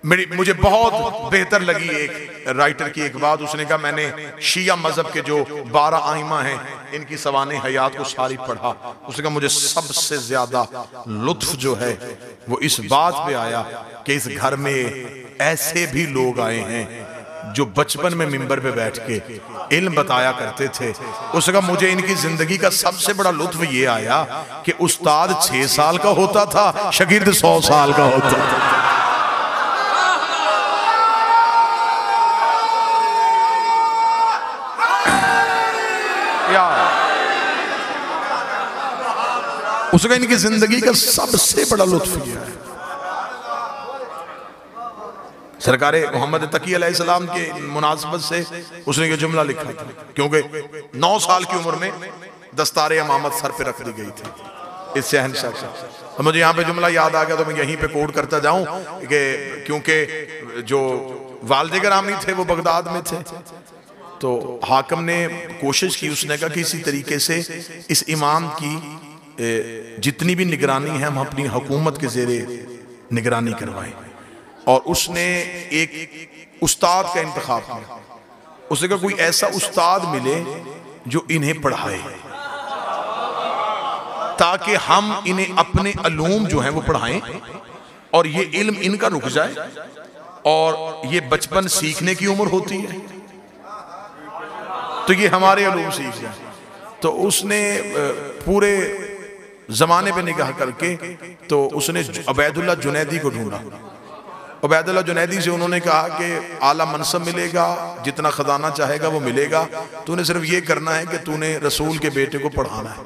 मुझे बहुत बेहतर लगी एक राइटर की एक बात। उसने कहा मैंने शिया मजहब के जो 12 आइमा हैं इनकी सवाने हयात को सारी पढ़ा। उसने कहा मुझे सबसे ज्यादा लुत्फ जो है वो इस बात पे आया कि इस घर में ऐसे भी लोग आए हैं जो बचपन में मिंबर पे बैठ के इल्म बताया करते थे। उसने कहा मुझे इनकी जिंदगी का सबसे बड़ा लुत्फ ये आया कि उस्ताद 6 साल का होता था, शागिर्द 100 साल का होता था। उसका इनकी जिंदगी का सबसे बड़ा लुत्फ यह है। सरकार मोहम्मद तकी अलैहिस्सलाम के मुनासबत से उसने ये जुमला लिखा था, क्योंकि 9 साल की उम्र में दस्तारे इमामत सर पे रख दी गई थी इस शहंशाह से। तो मुझे यहाँ पे जुमला याद आ गया तो मैं यहीं पे कोट करता जाऊं कि क्योंकि जो वालिद गिरामी थे वो बगदाद में थे, तो हाकिम ने कोशिश की, उसने कहा कि इसी तरीके से इस इमाम की जितनी भी निगरानी है हम अपनी हुकूमत के ज़ेरे निगरानी करवाएं। और उसने एक उस्ताद का इंतखाब किया। उसने कहा कोई ऐसा उस्ताद मिले जो इन्हें पढ़ाए ताकि हम इन्हें अपने अलूम जो हैं वो पढ़ाएं और ये इल्म इनका रुक जाए और ये बचपन सीखने की उम्र होती है तो ये हमारे अलूम सीख जाए। तो उसने पूरे जमाने पे निगाह करके तो उसने उबैदुल्लाह जुनैदी को ढूंढा। उबैदुल्लाह जुनैदी से उन्होंने कहा कि आला मनसब मिलेगा, जितना खजाना चाहेगा वो मिलेगा, तूने सिर्फ ये करना है कि तूने रसूल के बेटे को पढ़ाना है।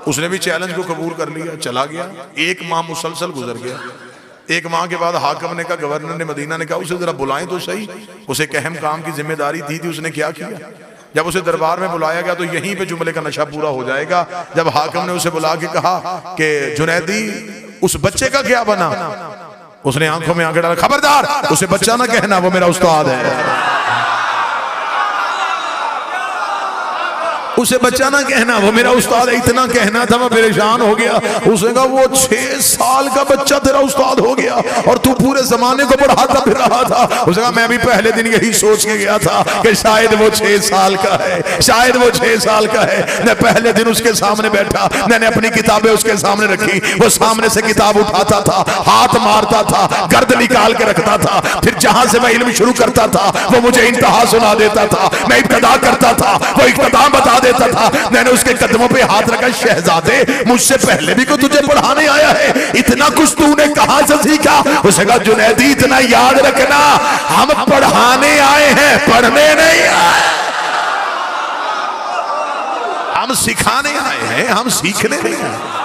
उसने भी चैलेंज को कबूल कर लिया, चला गया। 1 माह मुसलसल गुजर गया। 1 माह के बाद हाकिम ने कहा, गवर्नर ने मदीना ने कहा उसे जरा बुलाएं तो सही, उसे एक अहम काम की जिम्मेदारी दी थी, उसने क्या किया। जब उसे दरबार में बुलाया गया तो यहीं पे जुमले का नशा पूरा हो जाएगा। जब हाकिम ने उसे बुला के कहा कि जुनैदी उस बच्चे का क्या बना, उसने आंखों में आंखें डाला, खबरदार उसे बच्चा ना कहना, वो मेरा उस्ताद है। उसे बच्चा ना कहना, वो मेरा उस्ताद है। इतना कहना था, मैं परेशान हो गया। उसने कहा वो 6 साल का बच्चा तेरा उस्ताद हो गया और तू पूरे जमाने को पढ़ाता फिर रहा था। उसने कहा मैं भी पहले दिन यही सोच के गया था कि शायद वो 6 साल का है, शायद वो 6 साल का है। मैं पहले दिन उसके सामने बैठा, मैंने अपनी किताबें उसके सामने रखी, वो सामने से किताब उठाता था, हाथ मारता था, गर्द निकाल के रखता था, फिर जहां से मैं इल्म शुरू करता था वो मुझे इंतहा सुना देता था, मैं इब्तिदा करता था वो इख्तिताम बता देता था। मैंने उसके कदमों पे हाथ रखा, शहजादे मुझसे पहले भी को तुझे पढ़ाने आया है, इतना कुछ तूने कहां से सीखा। उसे कहा जुनैदी इतना याद रखना, हम पढ़ाने आए हैं, पढ़ने नहीं आए, हम सिखाने आए हैं, हम सीखने नहीं आए।